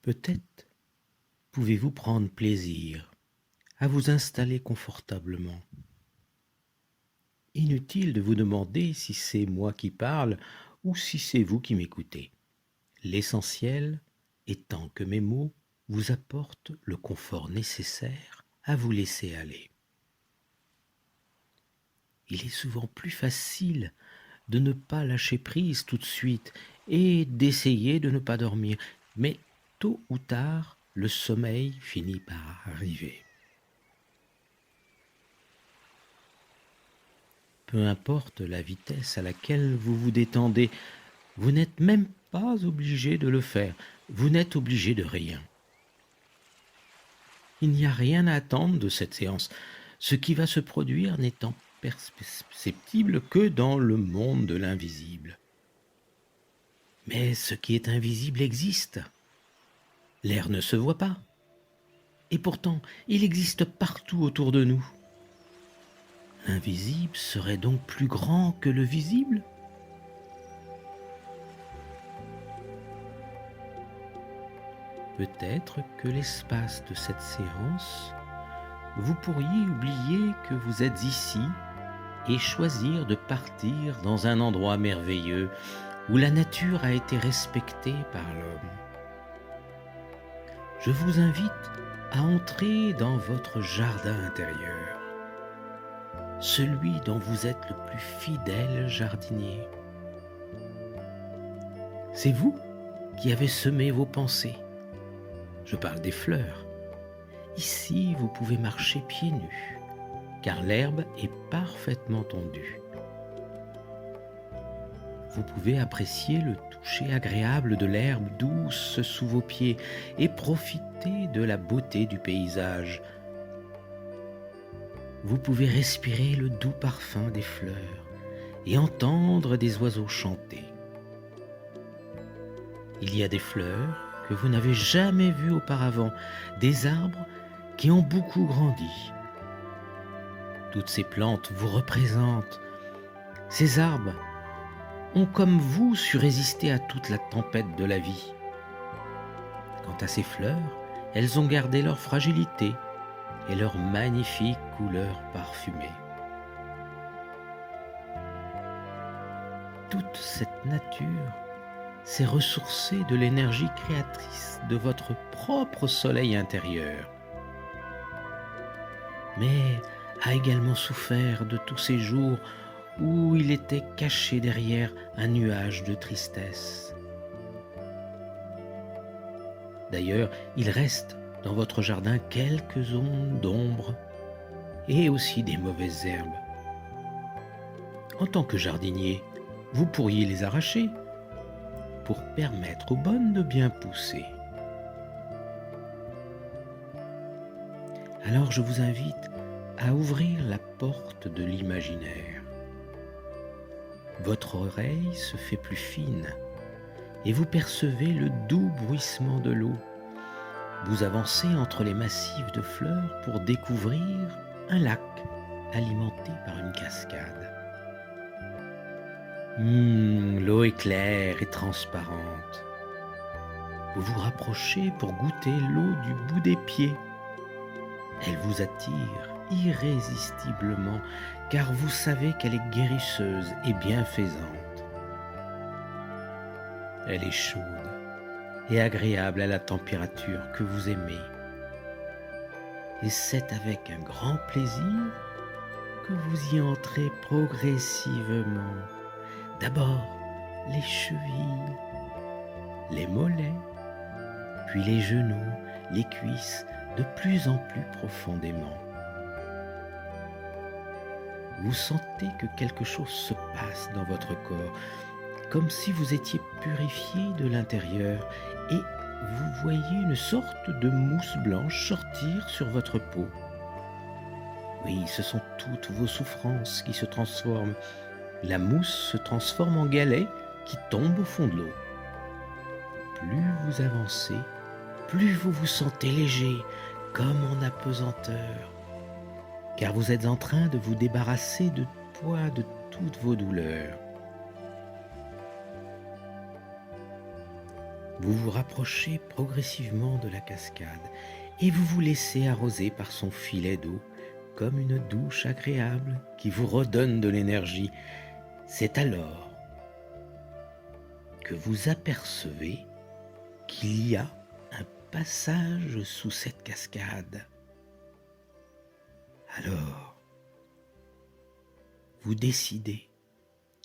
Peut-être pouvez-vous prendre plaisir à vous installer confortablement. Inutile de vous demander si c'est moi qui parle ou si c'est vous qui m'écoutez. L'essentiel étant que mes mots vous apportent le confort nécessaire à vous laisser aller. Il est souvent plus facile de ne pas lâcher prise tout de suite et d'essayer de ne pas dormir, mais tôt ou tard, le sommeil finit par arriver. Peu importe la vitesse à laquelle vous vous détendez, vous n'êtes même pas obligé de le faire, vous n'êtes obligé de rien. Il n'y a rien à attendre de cette séance, ce qui va se produire n'étant perceptible que dans le monde de l'invisible. Mais ce qui est invisible existe. L'air ne se voit pas. Et pourtant, il existe partout autour de nous. L'invisible serait donc plus grand que le visible ? Peut-être que l'espace de cette séance, vous pourriez oublier que vous êtes ici et choisir de partir dans un endroit merveilleux où la nature a été respectée par l'homme. Je vous invite à entrer dans votre jardin intérieur, celui dont vous êtes le plus fidèle jardinier. C'est vous qui avez semé vos pensées. Je parle des fleurs. Ici, vous pouvez marcher pieds nus, car l'herbe est parfaitement tondue. Vous pouvez apprécier le toucher agréable de l'herbe douce sous vos pieds et profiter de la beauté du paysage. Vous pouvez respirer le doux parfum des fleurs et entendre des oiseaux chanter. Il y a des fleurs que vous n'avez jamais vues auparavant, des arbres qui ont beaucoup grandi. Toutes ces plantes vous représentent. Ces arbres ont comme vous su résister à toute la tempête de la vie. Quant à ces fleurs, elles ont gardé leur fragilité et leur magnifique couleur parfumée. Toute cette nature s'est ressourcée de l'énergie créatrice de votre propre soleil intérieur, mais a également souffert de tous ces jours où il était caché derrière un nuage de tristesse. D'ailleurs, il reste dans votre jardin quelques ondes d'ombre et aussi des mauvaises herbes. En tant que jardinier, vous pourriez les arracher pour permettre aux bonnes de bien pousser. Alors je vous invite à ouvrir la porte de l'imaginaire. Votre oreille se fait plus fine et vous percevez le doux bruissement de l'eau. Vous avancez entre les massifs de fleurs pour découvrir un lac alimenté par une cascade. L'eau est claire et transparente. Vous vous rapprochez pour goûter l'eau du bout des pieds. Elle vous attire irrésistiblement car vous savez qu'elle est guérisseuse et bienfaisante. Elle est chaude et agréable à la température que vous aimez. Et c'est avec un grand plaisir que vous y entrez progressivement. D'abord les chevilles, les mollets, puis les genoux, les cuisses, de plus en plus profondément. Vous sentez que quelque chose se passe dans votre corps, comme si vous étiez purifié de l'intérieur et vous voyez une sorte de mousse blanche sortir sur votre peau. Oui, ce sont toutes vos souffrances qui se transforment. La mousse se transforme en galets qui tombent au fond de l'eau. Plus vous avancez, plus vous vous sentez léger, comme en apesanteur, car vous êtes en train de vous débarrasser de poids de toutes vos douleurs. Vous vous rapprochez progressivement de la cascade et vous vous laissez arroser par son filet d'eau comme une douche agréable qui vous redonne de l'énergie. C'est alors que vous apercevez qu'il y a un passage sous cette cascade. Alors, vous décidez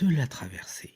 de la traverser.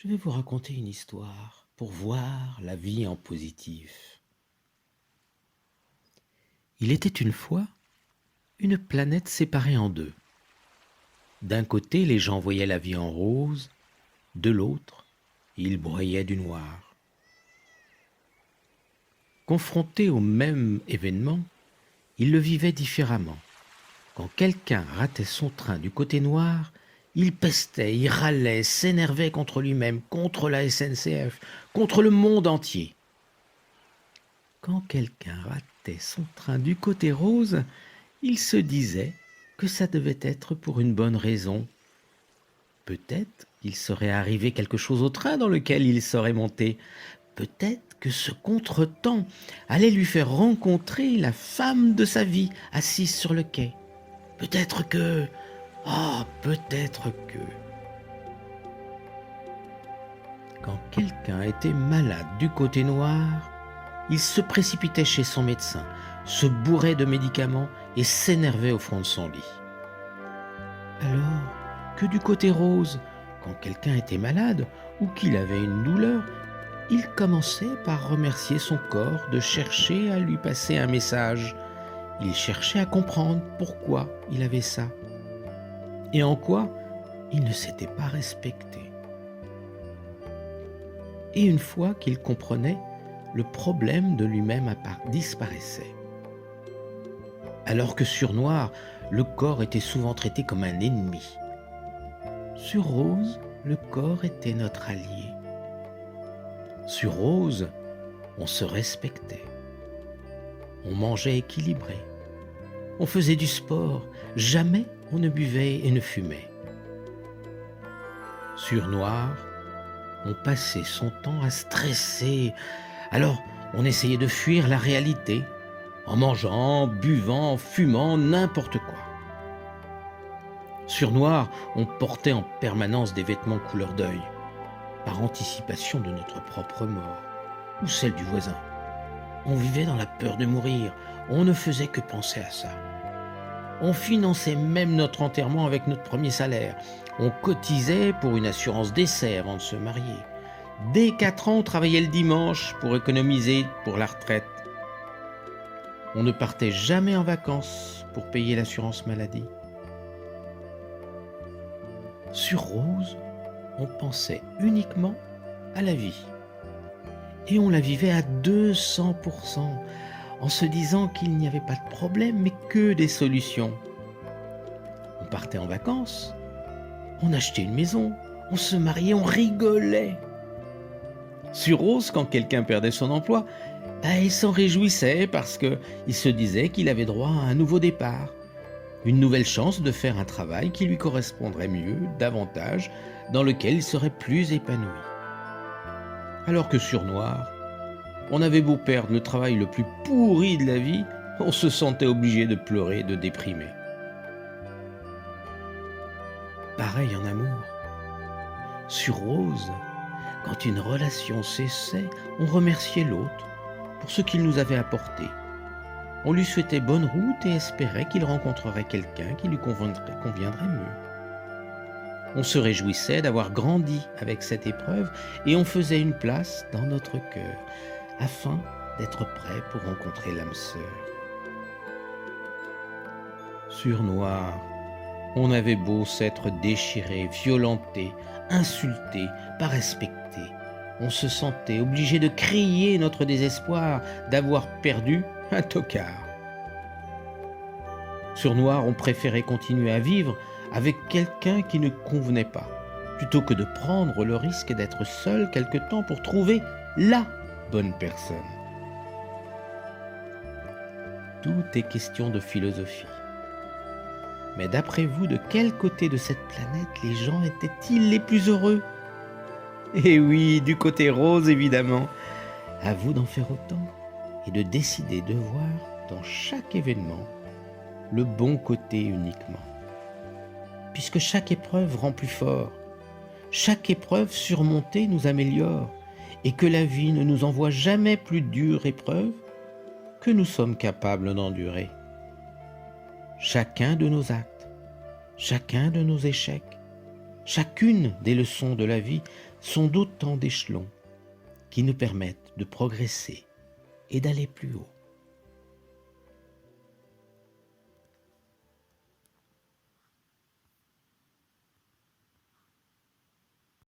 Je vais vous raconter une histoire pour voir la vie en positif. Il était une fois une planète séparée en deux. D'un côté, les gens voyaient la vie en rose, de l'autre, ils broyaient du noir. Confrontés au même événement, ils le vivaient différemment. Quand quelqu'un ratait son train du côté noir, il pestait, il râlait, s'énervait contre lui-même, contre la SNCF, contre le monde entier. Quand quelqu'un ratait son train du côté rose, il se disait que ça devait être pour une bonne raison. Peut-être qu'il serait arrivé quelque chose au train dans lequel il serait monté. Peut-être que ce contretemps allait lui faire rencontrer la femme de sa vie assise sur le quai. Peut-être que... peut-être que... Quand quelqu'un était malade du côté noir, il se précipitait chez son médecin, se bourrait de médicaments et s'énervait au fond de son lit. Alors que du côté rose, quand quelqu'un était malade ou qu'il avait une douleur, il commençait par remercier son corps de chercher à lui passer un message. Il cherchait à comprendre pourquoi il avait ça et en quoi il ne s'était pas respecté. Et une fois qu'il comprenait, le problème de lui-même disparaissait. Alors que sur noir, le corps était souvent traité comme un ennemi. Sur rose, le corps était notre allié. Sur rose, on se respectait. On mangeait équilibré. On faisait du sport. Jamais on ne buvait et ne fumait. Sur noir, on passait son temps à stresser. Alors, on essayait de fuir la réalité en mangeant, buvant, fumant, n'importe quoi. Sur noir, on portait en permanence des vêtements couleur deuil, par anticipation de notre propre mort ou celle du voisin. On vivait dans la peur de mourir, on ne faisait que penser à ça. On finançait même notre enterrement avec notre premier salaire. On cotisait pour une assurance décès avant de se marier. Dès 4 ans, on travaillait le dimanche pour économiser pour la retraite. On ne partait jamais en vacances pour payer l'assurance maladie. Sur rose, on pensait uniquement à la vie. Et on la vivait à 200%, en se disant qu'il n'y avait pas de problème, mais que des solutions. On partait en vacances, on achetait une maison, on se mariait, on rigolait. Sur rose, quand quelqu'un perdait son emploi, il s'en réjouissait parce qu'il se disait qu'il avait droit à un nouveau départ, une nouvelle chance de faire un travail qui lui correspondrait mieux, davantage, dans lequel il serait plus épanoui. Alors que sur noir, on avait beau perdre le travail le plus pourri de la vie, on se sentait obligé de pleurer, de déprimer. Pareil en amour. Sur rose, quand une relation cessait, on remerciait l'autre pour ce qu'il nous avait apporté. On lui souhaitait bonne route et espérait qu'il rencontrerait quelqu'un qui lui conviendrait mieux. On se réjouissait d'avoir grandi avec cette épreuve et on faisait une place dans notre cœur afin d'être prêt pour rencontrer l'âme sœur. Sur noir, on avait beau s'être déchiré, violenté, insulté, pas respecté. On se sentait obligé de crier notre désespoir d'avoir perdu un tocard. Sur noir, on préférait continuer à vivre avec quelqu'un qui ne convenait pas, plutôt que de prendre le risque d'être seul quelque temps pour trouver la bonne personne. Tout est question de philosophie. Mais d'après vous, de quel côté de cette planète les gens étaient-ils les plus heureux? Eh oui, du côté rose évidemment. À vous d'en faire autant et de décider de voir dans chaque événement le bon côté uniquement. Puisque chaque épreuve rend plus fort, chaque épreuve surmontée nous améliore, et que la vie ne nous envoie jamais plus dure épreuve que nous sommes capables d'endurer. Chacun de nos actes, chacun de nos échecs, chacune des leçons de la vie sont d'autant d'échelons qui nous permettent de progresser et d'aller plus haut.